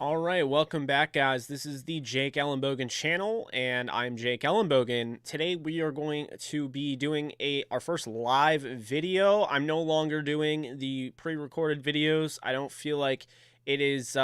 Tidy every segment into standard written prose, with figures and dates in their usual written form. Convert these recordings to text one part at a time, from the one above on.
All right, welcome back, guys. This is the Jake Ellenbogen channel, and I'm Jake Ellenbogen. Today we are going to be doing our first live video. I'm no longer doing the pre-recorded videos. I don't feel like it is,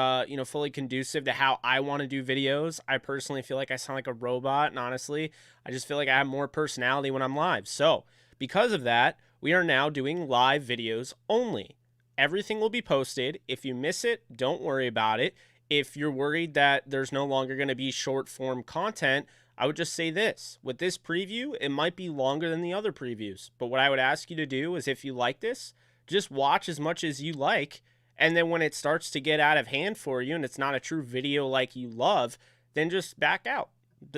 fully conducive to how I want to do videos. I personally feel like I sound like a robot, and honestly, I just feel like I have more personality when I'm live. So, because of that, we are now doing live videos only. Everything will be posted. If you miss it, don't worry about it. If you're worried that there's no longer going to be short form content, I would just say this. With this preview, it might be longer than the other previews. But what I would ask you to do is, if you like this, just watch as much as you like. And then when it starts to get out of hand for you and it's not a true video like you love, then just back out.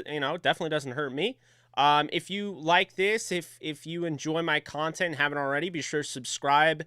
You know, it definitely doesn't hurt me. If you like this, if you enjoy my content and haven't already, be sure to subscribe,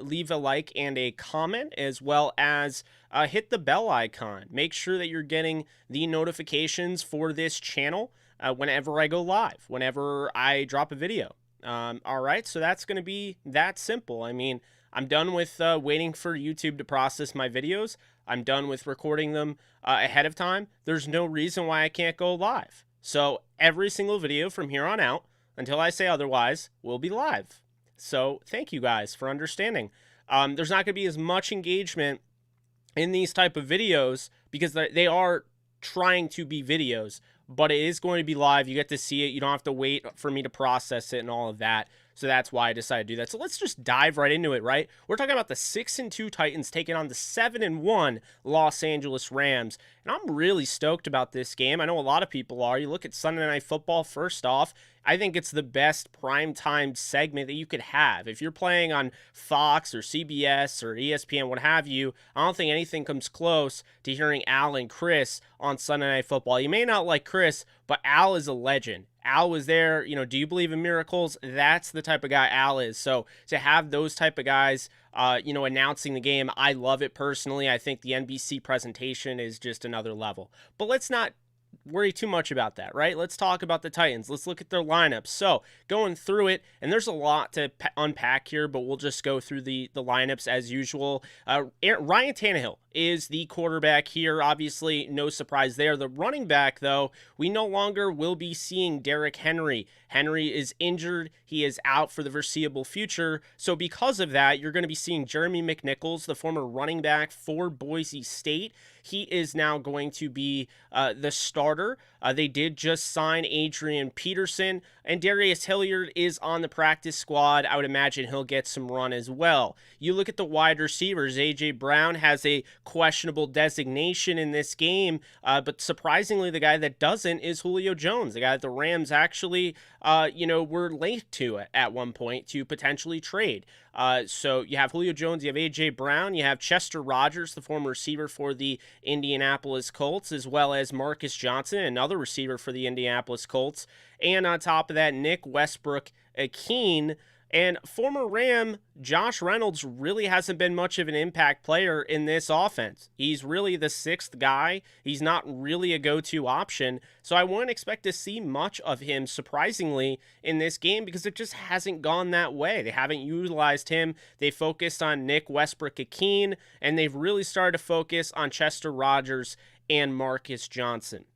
leave a like and a comment, as well as hit the bell icon. Make sure that you're getting the notifications for this channel whenever I go live, whenever I drop a video. All right, so that's going to be that simple. I mean, I'm done with waiting for YouTube to process my videos. I'm done with recording them ahead of time. There's no reason why I can't go live. So every single video from here on out, until I say otherwise, will be live. So thank you guys for understanding. There's not going to be as much engagement in these type of videos because they are trying to be videos, but it is going to be live. You get to see it. You don't have to wait for me to process it and all of that. So that's why I decided to do that. So let's just dive right into it, right? We're talking about the 6-2 Titans taking on the 7-1 Los Angeles Rams. And I'm really stoked about this game. I know a lot of people are. You look at Sunday Night Football, first off, I think it's the best primetime segment that you could have. If you're playing on Fox or CBS or ESPN, what have you, I don't think anything comes close to hearing Al and Chris on Sunday Night Football. You may not like Chris, but Al is a legend. Al was there, do you believe in miracles? That's the type of guy Al is. So to have those type of guys, announcing the game, I love it personally. I think the NBC presentation is just another level. But let's not worry too much about that, right? Let's talk about the Titans. Let's look at their lineups. So going through it, and there's a lot to unpack here, but we'll just go through the lineups as usual. Ryan Tannehill is the quarterback here. Obviously, no surprise there. The running back, though, we no longer will be seeing Derrick Henry. Henry is injured. He is out for the foreseeable future. So because of that, you're going to be seeing Jeremy McNichols, the former running back for Boise State. He is now going to be the starter. They did just sign Adrian Peterson, and Darius Hilliard is on the practice squad. I would imagine he'll get some run as well. You look at the wide receivers. A.J. Brown has a questionable designation in this game, but surprisingly, the guy that doesn't is Julio Jones, the guy that the Rams actually, were linked to at one point to potentially trade. So you have Julio Jones, you have A.J. Brown, you have Chester Rogers, the former receiver for the Indianapolis Colts, as well as Marcus Johnson, another receiver for the Indianapolis Colts. And on top of that, Nick Westbrook-Ikhine. And former Ram Josh Reynolds really hasn't been much of an impact player in this offense. He's really the sixth guy. He's not really a go-to option. So I wouldn't expect to see much of him, surprisingly, in this game because it just hasn't gone that way. They haven't utilized him. They focused on Nick Westbrook-Ikhine, and they've really started to focus on Chester Rogers and Marcus Johnson.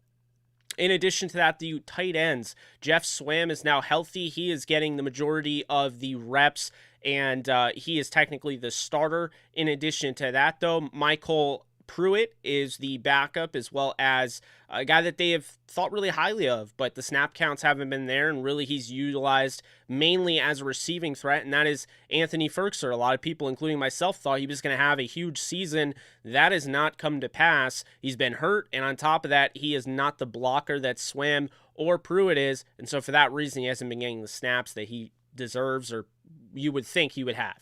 In addition to that, the tight ends, Jeff Swam is now healthy. He is getting the majority of the reps, and he is technically the starter. In addition to that, though, Michael Pruitt is the backup, as well as a guy that they have thought really highly of, but the snap counts haven't been there, and really he's utilized mainly as a receiving threat, and that is Anthony Ferkser. A lot of people, including myself, thought he was going to have a huge season. That has not come to pass. He's been hurt, and on top of that, he is not the blocker that Swam or Pruitt is, and so for that reason, he hasn't been getting the snaps that he deserves or you would think he would have.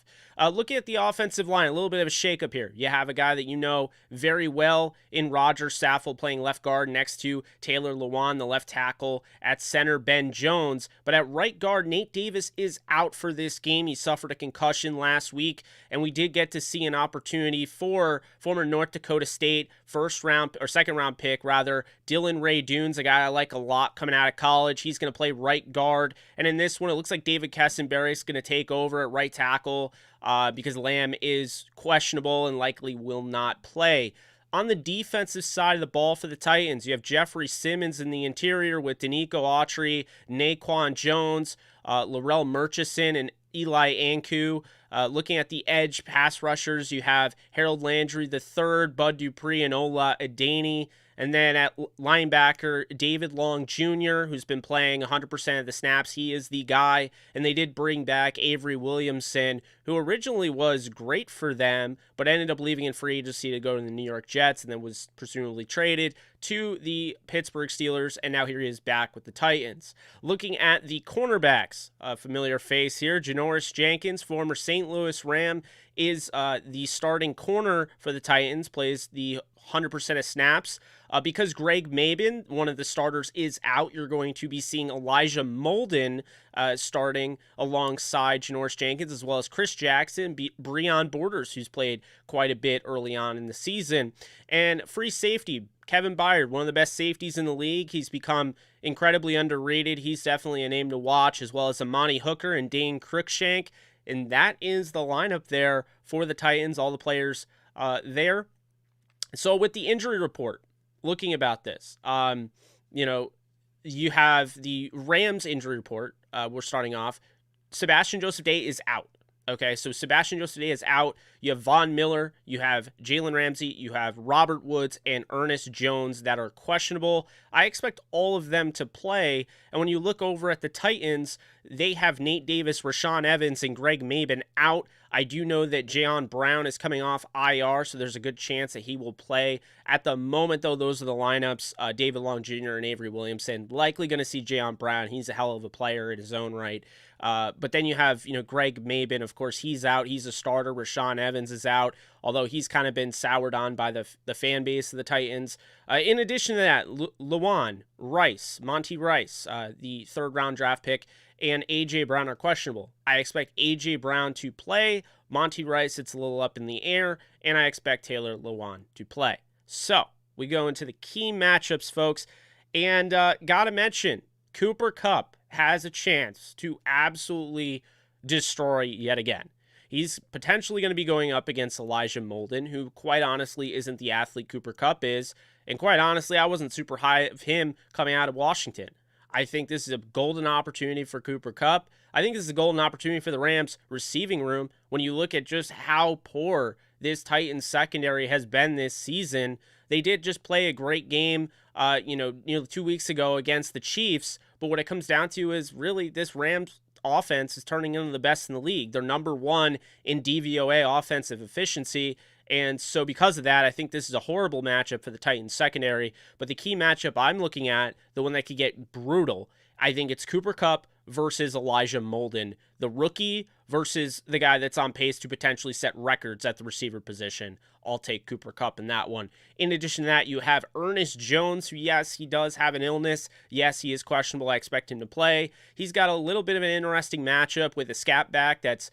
Looking at the offensive line, a little bit of a shakeup here. You have a guy that you know very well in Roger Saffold playing left guard next to Taylor Lawan, the left tackle. At center, Ben Jones. But at right guard, Nate Davis is out for this game. He suffered a concussion last week, and we did get to see an opportunity for former North Dakota State second round pick, rather, Dylan Ray Dunes, a guy I like a lot coming out of college. He's going to play right guard. And in this one, it looks like David Kessenberry is going to take over at right tackle because Lamb is questionable and likely will not play. On the defensive side of the ball for the Titans, you have Jeffrey Simmons in the interior with Danico Autry, Naquan Jones, Laurel Murchison, and Eli Anku. Looking at the edge pass rushers, you have Harold Landry III, Bud Dupree, and Ola Adani. And then at linebacker, David Long Jr., who's been playing 100% of the snaps. He is the guy. And they did bring back Avery Williamson, who originally was great for them, but ended up leaving in free agency to go to the New York Jets and then was presumably traded to the Pittsburgh Steelers. And now here he is back with the Titans. Looking at the cornerbacks, a familiar face here, Janoris Jenkins, former St. Louis Ram, is the starting corner for the Titans, plays the 100% of snaps. Because Greg Mabin, one of the starters, is out, you're going to be seeing Elijah Molden starting alongside Janoris Jenkins, as well as Chris Jackson, Breon Borders, who's played quite a bit early on in the season. And free safety, Kevin Byard, one of the best safeties in the league. He's become incredibly underrated. He's definitely a name to watch, as well as Amani Hooker and Dane Cruikshank. And that is the lineup there for the Titans, all the players there. So with the injury report, looking about this, you have the Rams injury report. We're starting off. Sebastian Joseph Day is out. Okay, so Sebastian Joseph Day is out. You have Von Miller, you have Jalen Ramsey, you have Robert Woods, and Ernest Jones that are questionable. I expect all of them to play. And when you look over at the Titans, they have Nate Davis, Rashaan Evans, and Greg Mabin out. I do know that Jayon Brown is coming off IR, so there's a good chance that he will play. At the moment, though, those are the lineups. David Long Jr. and Avery Williamson. Likely going to see Jayon Brown. He's a hell of a player in his own right. But then you have, Greg Mabin. Of course, he's out. He's a starter. Rashaan Evans is out, although he's kind of been soured on by the fan base of the Titans. In addition to that, Lawan, Rice, Monty Rice, the third-round draft pick, and A.J. Brown are questionable. I expect A.J. Brown to play. Monty Rice, it's a little up in the air, and I expect Taylor Lawan to play. So we go into the key matchups, folks, and gotta mention, Cooper Kupp has a chance to absolutely destroy yet again. He's potentially going to be going up against Elijah Molden, who quite honestly isn't the athlete Cooper Kupp is. And quite honestly, I wasn't super high of him coming out of Washington. I think this is a golden opportunity for Cooper Kupp. I think this is a golden opportunity for the Rams receiving room when you look at just how poor this Titans secondary has been this season. They did just play a great game, 2 weeks ago against the Chiefs. But what it comes down to is really this Rams offense is turning into the best in the league. They're number one in DVOA offensive efficiency. And so because of that, I think this is a horrible matchup for the Titans secondary. But the key matchup I'm looking at, the one that could get brutal, I think it's Cooper Kupp versus Elijah Molden, the rookie versus the guy that's on pace to potentially set records at the receiver position. I'll take Cooper Kupp in that one. In addition to that, you have Ernest Jones, who, yes, he does have an illness. Yes, he is questionable. I expect him to play. He's got a little bit of an interesting matchup with a scat back that's,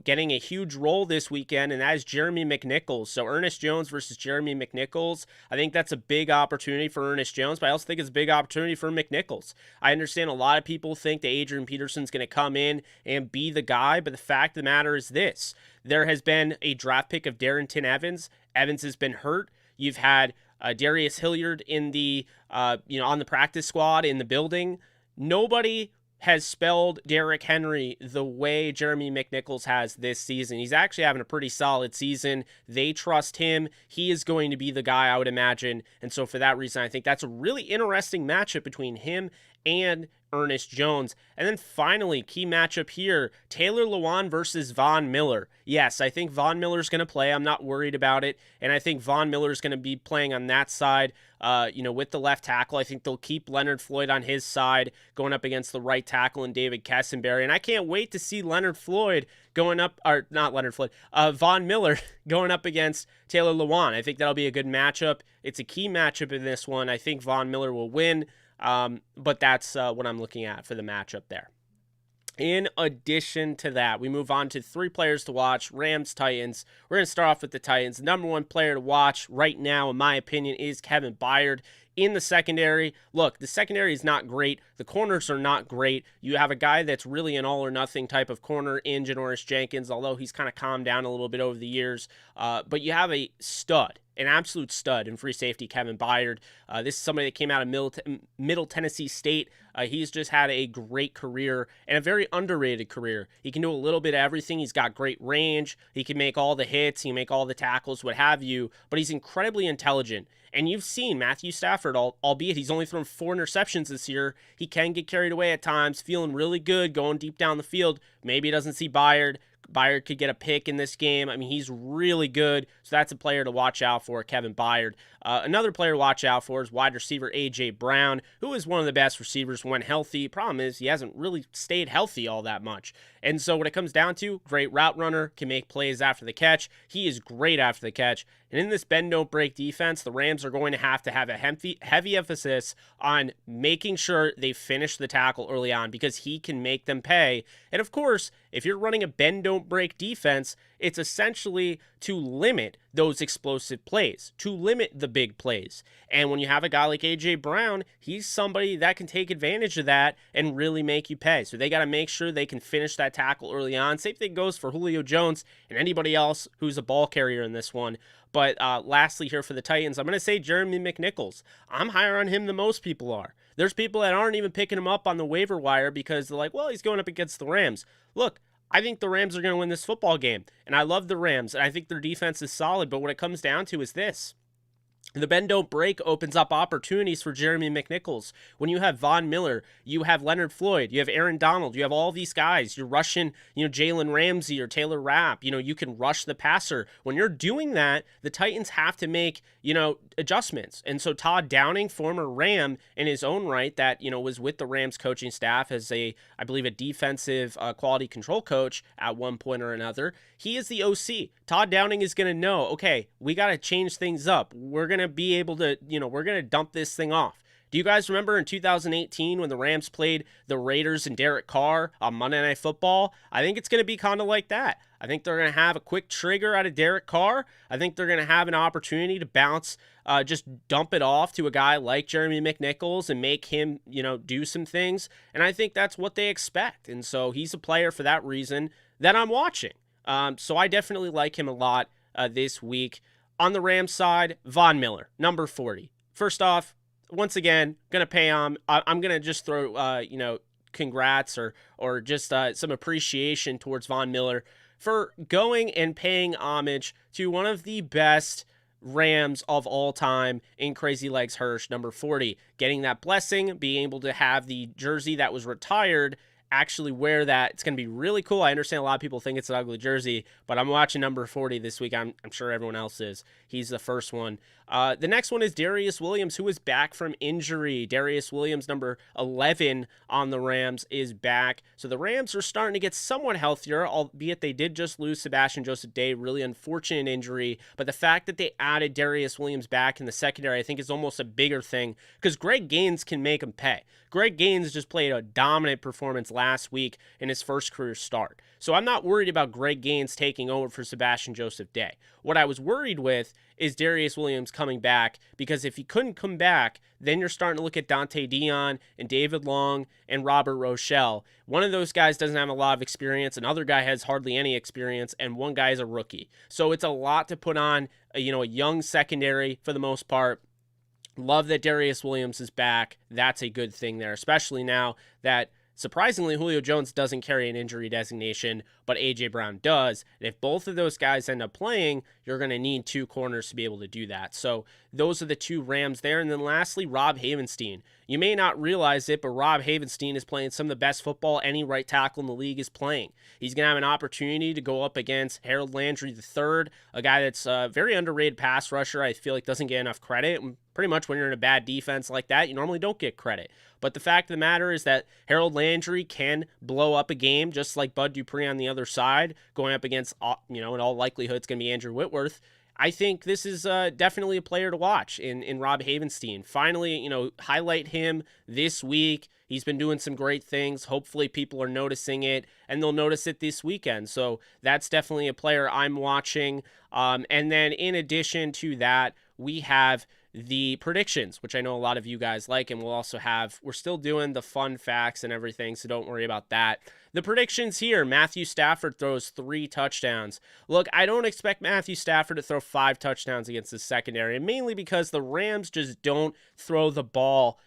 getting a huge role this weekend, and that is Jeremy McNichols. So Ernest Jones versus Jeremy McNichols. I think that's a big opportunity for Ernest Jones, but I also think it's a big opportunity for McNichols. I understand a lot of people think that Adrian Peterson's going to come in and be the guy, but the fact of the matter is this. There has been a draft pick of Darrington Evans. Evans has been hurt. You've had Darius Hilliard in the, on the practice squad in the building. Nobody has spelled Derrick Henry the way Jeremy McNichols has this season. He's actually having a pretty solid season. They trust him. He is going to be the guy, I would imagine. And so for that reason, I think that's a really interesting matchup between him and Ernest Jones. And then finally, key matchup here, Taylor Lawan versus Von Miller. Yes, I think Von Miller's going to play. I'm not worried about it. And I think Von Miller's going to be playing on that side, with the left tackle. I think they'll keep Leonard Floyd on his side, going up against the right tackle and David Kessenberry. And I can't wait to see Von Miller going up against Taylor Lawan. I think that'll be a good matchup. It's a key matchup in this one. I think Von Miller will win. But that's what I'm looking at for the matchup there. In addition to that, we move on to 3 players to watch, Rams, Titans. We're going to start off with the Titans. The number 1 player to watch right now, in my opinion, is Kevin Byard in the secondary. Look, the secondary is not great. The corners are not great. You have a guy that's really an all-or-nothing type of corner in Janoris Jenkins, although he's kind of calmed down a little bit over the years. But you have a stud an absolute stud in free safety, Kevin Byard. This is somebody that came out of Middle Tennessee State. He's just had a great career and a very underrated career. He can do a little bit of everything. He's got great range. He can make all the hits. He can make all the tackles, what have you. But he's incredibly intelligent. And you've seen Matthew Stafford, albeit he's only thrown 4 interceptions this year, he can get carried away at times, feeling really good, going deep down the field. Maybe he doesn't see Byard. Byard could get a pick in this game. I mean, he's really good, so that's a player to watch out for, Kevin Byard. Another player to watch out for is wide receiver A.J. Brown, who is one of the best receivers when healthy. Problem is, he hasn't really stayed healthy all that much. And so what it comes down to, great route runner, can make plays after the catch. He is great after the catch. And in this bend-don't-break defense, the Rams are going to have a heavy emphasis on making sure they finish the tackle early on because he can make them pay. And of course, if you're running a bend-don't-break defense, it's essentially to limit those explosive plays, to limit the big plays. And when you have a guy like A.J. Brown, he's somebody that can take advantage of that and really make you pay. So they got to make sure they can finish that tackle early on. Same thing goes for Julio Jones and anybody else who's a ball carrier in this one. But lastly here for the Titans, I'm going to say Jeremy McNichols. I'm higher on him than most people are. There's people that aren't even picking him up on the waiver wire because they're like, well, he's going up against the Rams. Look, I think the Rams are going to win this football game, and I love the Rams, and I think their defense is solid, but what it comes down to is this. The bend don't break opens up opportunities for Jeremy McNichols. When you have Von Miller, you have Leonard Floyd, you have Aaron Donald, you have all these guys. You're rushing, Jalen Ramsey or Taylor Rapp. You can rush the passer. When you're doing that, the Titans have to make, adjustments. And so Todd Downing, former Ram in his own right, that, was with the Rams coaching staff as I believe a defensive quality control coach at one point or another. He is the OC. Todd Downing is going to know, okay, we got to change things up. We're going to be able to, we're going to dump this thing off. Do you guys remember in 2018 when the Rams played the Raiders and Derek Carr on Monday Night Football? I think it's going to be kind of like that. I think they're going to have a quick trigger out of Derek Carr. I think they're going to have an opportunity to bounce, just dump it off to a guy like Jeremy McNichols and make him, do some things. And I think that's what they expect. And so he's a player for that reason that I'm watching. So I definitely like him a lot this week. On the Rams side, Von Miller, number 40. First off, once again, going to pay him. I'm going to just throw, congrats or just some appreciation towards Von Miller for going and paying homage to one of the best Rams of all time in Crazy Legs Hirsch, number 40. Getting that blessing, being able to have the jersey that was retired actually wear that. It's going to be really cool. I understand a lot of people think it's an ugly jersey, but I'm watching number 40 this week. I'm sure everyone else is. He's the first one. The next one is Darius Williams, who is back from injury. Darius Williams, number 11 on the Rams, is back. So the Rams are starting to get somewhat healthier, albeit they did just lose Sebastian Joseph Day, really unfortunate injury. But the fact that they added Darius Williams back in the secondary, I think is almost a bigger thing because Greg Gaines can make him pay. Greg Gaines just played a dominant performance last week in his first career start. So I'm not worried about Greg Gaines taking over for Sebastian Joseph Day. What I was worried with is Darius Williams coming back, because if he couldn't come back, then you're starting to look at Dante Dion and David Long and Robert Rochelle. One of those guys doesn't have a lot of experience, another guy has hardly any experience, and one guy is a rookie. So it's a lot to put on a young secondary for the most part. Love that Darius Williams is back. That's a good thing there, especially now that surprisingly, Julio Jones doesn't carry an injury designation, but A.J. Brown does. And if both of those guys end up playing, you're going to need 2 corners to be able to do that. So those are the 2 Rams there. And then lastly, Rob Havenstein. You may not realize it, but Rob Havenstein is playing some of the best football any right tackle in the league is playing. He's going to have an opportunity to go up against Harold Landry III, a guy that's a very underrated pass rusher. I feel like doesn't get enough credit. And pretty much when you're in a bad defense like that, you normally don't get credit. But the fact of the matter is that Harold Landry can blow up a game just like Bud Dupree on the other side, going up against, in all likelihood, it's going to be Andrew Whitworth. I think this is definitely a player to watch in Rob Havenstein. Finally, highlight him this week. He's been doing some great things. Hopefully people are noticing it, and they'll notice it this weekend. So that's definitely a player I'm watching. And then in addition to that, we have the predictions, which I know a lot of you guys like, and we're still doing the fun facts and everything, so don't worry about that. The predictions here: Matthew Stafford throws 3 touchdowns. Look, I don't expect Matthew Stafford to throw 5 touchdowns against the secondary, mainly because the Rams just don't throw the ball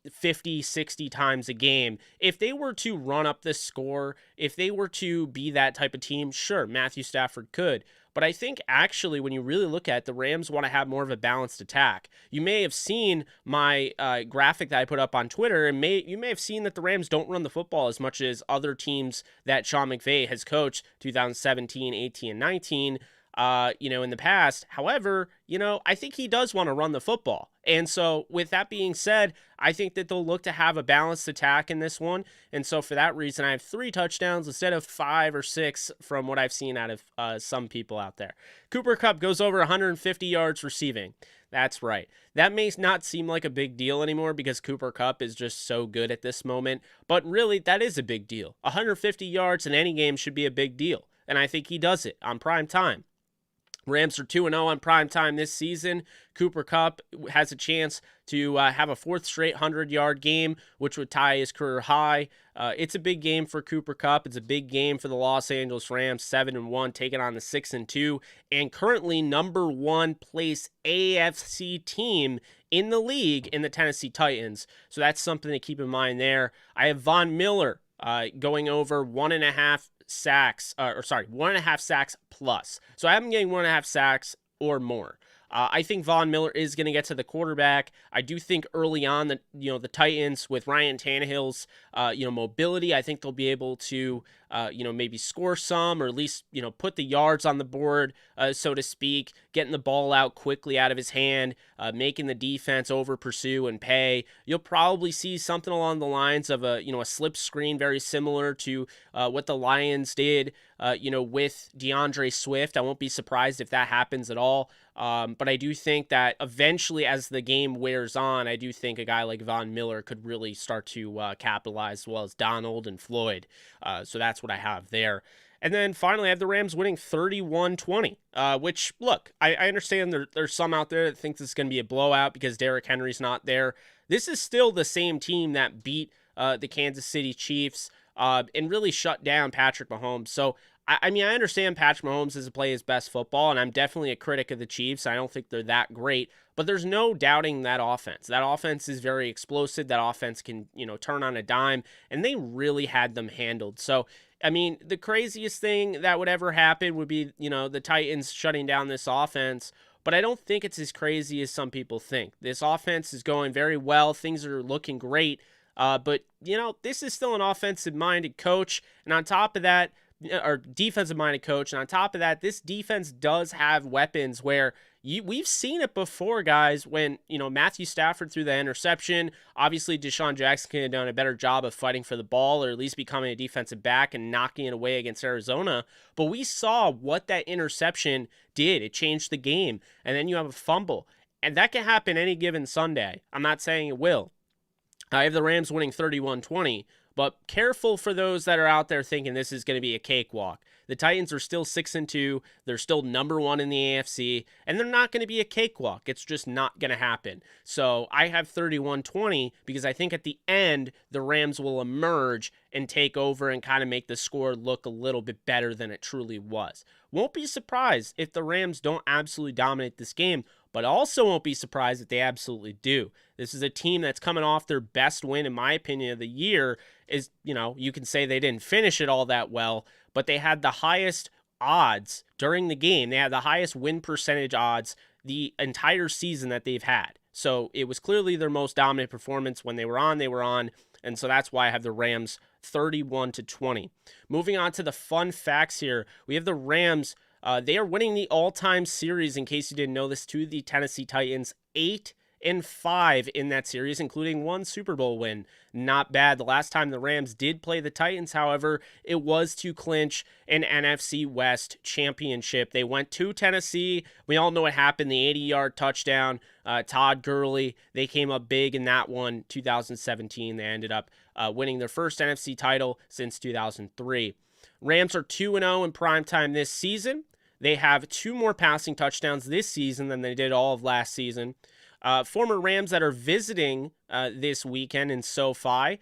50, 60 times a game. If they were to run up the score, if they were to be that type of team, sure, Matthew Stafford could. But I think actually when you really look at it, the Rams want to have more of a balanced attack. You may have seen my graphic that I put up on Twitter, and you may have seen that the Rams don't run the football as much as other teams that Sean McVay has coached 2017, 18, and 19. In the past. However, I think he does want to run the football. And so with that being said, I think that they'll look to have a balanced attack in this one. And so for that reason, I have 3 touchdowns instead of 5 or 6 from what I've seen out of some people out there. Cooper Kupp goes over 150 yards receiving. That's right. That may not seem like a big deal anymore because Cooper Kupp is just so good at this moment. But really, that is a big deal. 150 yards in any game should be a big deal. And I think he does it on prime time. Rams are 2-0 on primetime this season. Cooper Kupp has a chance to have a 4th straight 100-yard game, which would tie his career high. It's a big game for Cooper Kupp. It's a big game for the Los Angeles Rams, 7-1, taking on the 6-2, and currently number 1 place AFC team in the league in the Tennessee Titans. So that's something to keep in mind there. I have Von Miller going over 1.5 sacks, 1.5 sacks plus. So I am getting 1.5 sacks or more. I think Von Miller is going to get to the quarterback. I do think early on that the Titans with Ryan Tannehill's mobility, I think they'll be able to maybe score some, or at least put the yards on the board, so to speak, getting the ball out quickly out of his hand, making the defense over pursue and pay. You'll probably see something along the lines of a slip screen, very similar to what the Lions did with DeAndre Swift. I won't be surprised if that happens at all. But I do think that eventually, as the game wears on, I do think a guy like Von Miller could really start to capitalize, as well as Donald and Floyd. So that's what I have there. And then finally, I have the Rams winning 31-20, which, look, I understand there's some out there that think this is going to be a blowout because Derrick Henry's not there. This is still the same team that beat the Kansas City Chiefs and really shut down Patrick Mahomes. So I understand Patrick Mahomes doesn't play his best football, and I'm definitely a critic of the Chiefs. I don't think they're that great, but there's no doubting that offense. That offense is very explosive. That offense can, turn on a dime, and they really had them handled. So, the craziest thing that would ever happen would be, the Titans shutting down this offense, but I don't think it's as crazy as some people think. This offense is going very well. Things are looking great, but, this is still an offensive-minded coach, and on top of that, or defensive-minded coach, and on top of that, this defense does have weapons where we've seen it before, guys, when, Matthew Stafford threw the interception. Obviously, Deshaun Jackson could have done a better job of fighting for the ball, or at least becoming a defensive back and knocking it away against Arizona. But we saw what that interception did. It changed the game. And then you have a fumble. And that can happen any given Sunday. I'm not saying it will. I have the Rams winning 31-20. But careful for those that are out there thinking this is going to be a cakewalk. The Titans are still 6-2. They're still number 1 in the AFC, and they're not going to be a cakewalk. It's just not going to happen. So I have 31-20 because I think at the end, the Rams will emerge and take over and kind of make the score look a little bit better than it truly was. Won't be surprised if the Rams don't absolutely dominate this game, but also won't be surprised if they absolutely do. This is a team that's coming off their best win, in my opinion, of the year. Is, you can say they didn't finish it all that well, but they had the highest odds during the game. They had the highest win percentage odds the entire season that they've had. So it was clearly their most dominant performance. When they were on. And so that's why I have the Rams 31-20. Moving on to the fun facts here. We have the Rams. They are winning the all-time series, in case you didn't know this, to the Tennessee Titans, 8-5 in that series, including 1 Super Bowl win. Not bad. The last time the Rams did play the Titans, however, it was to clinch an NFC West championship. They went to Tennessee. We all know what happened, the 80-yard touchdown. Todd Gurley, they came up big in that one, 2017. They ended up winning their first NFC title since 2003. Rams are 2-0 in primetime this season. They have 2 more passing touchdowns this season than they did all of last season. Former Rams that are visiting this weekend in SoFi,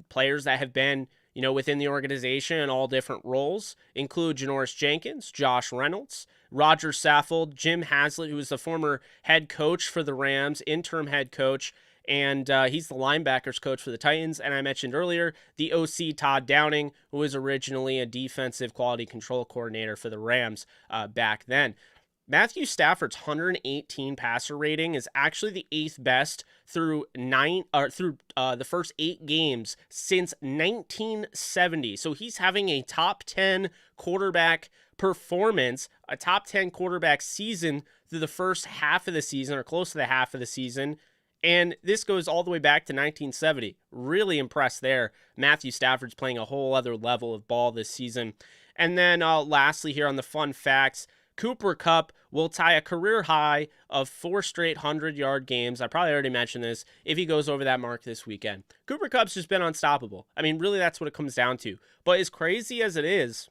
players that have been, within the organization in all different roles include Janoris Jenkins, Josh Reynolds, Roger Saffold, Jim Haslett, who is the former head coach for the Rams, interim head coach, and he's the linebackers coach for the Titans. And I mentioned earlier the OC Todd Downing, who was originally a defensive quality control coordinator for the Rams back then. Matthew Stafford's 118 passer rating is actually the 8th best through the first 8 games since 1970. So he's having a top 10 quarterback performance, a top 10 quarterback season through the first half of the season, or close to the half of the season. And this goes all the way back to 1970. Really impressed there. Matthew Stafford's playing a whole other level of ball this season. And then lastly here on the fun facts, Cooper Kupp will tie a career high of 4 straight 100-yard games. I probably already mentioned this, if he goes over that mark this weekend. Cooper Kupp's just been unstoppable. I mean, really, that's what it comes down to. But as crazy as it is,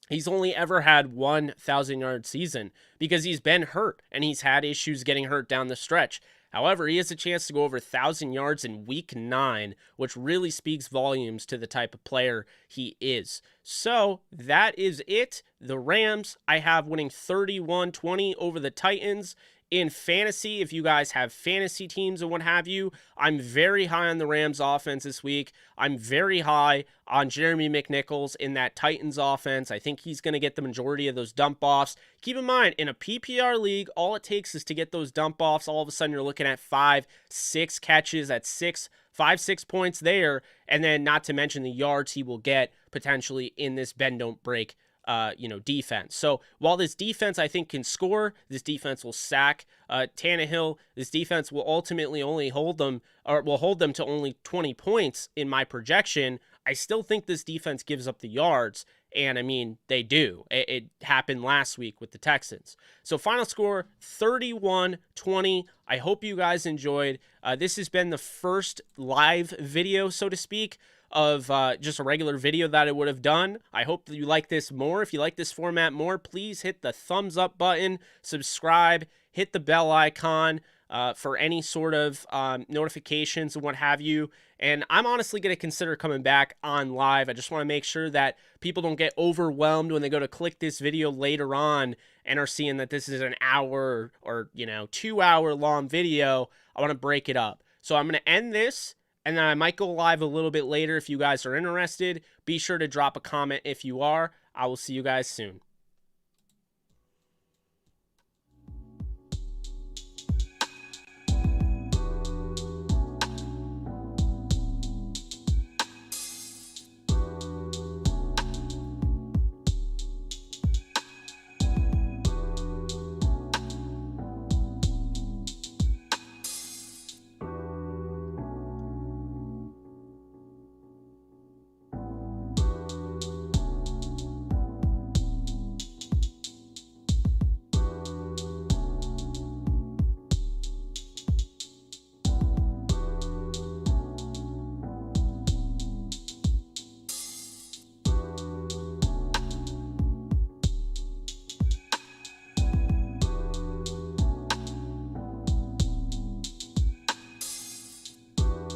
he's only ever had 1 1,000-yard season because he's been hurt, and he's had issues getting hurt down the stretch. However, he has a chance to go over 1,000 yards in week 9, which really speaks volumes to the type of player he is. So that is it. The Rams, I have winning 31-20 over the Titans. In fantasy, if you guys have fantasy teams and what have you, I'm very high on the Rams offense this week. I'm very high on Jeremy McNichols in that Titans offense. I think he's going to get the majority of those dump offs. Keep in mind, in a PPR league, all it takes is to get those dump offs. All of a sudden, you're looking at 5-6 catches at 5-6 points there. And then not to mention the yards he will get potentially in this bend don't break defense. So while this defense, I think, can score, this defense will sack Tannehill. This defense will ultimately only hold them to only 20 points in my projection. I still think this defense gives up the yards. And I mean, they do. It happened last week with the Texans. So final score, 31-20. I hope you guys enjoyed. This has been the first live video, so to speak, of just a regular video that I would have done. I hope that you like this more. If you like this format more, please hit the thumbs up button, subscribe, hit the bell icon for any sort of notifications and what have you. And I'm honestly going to consider coming back on live. I just want to make sure that people don't get overwhelmed when they go to click this video later on and are seeing that this is an hour or 2-hour long video. I want to break it up. So I'm going to end this, and then I might go live a little bit later if you guys are interested. Be sure to drop a comment if you are. I will see you guys soon.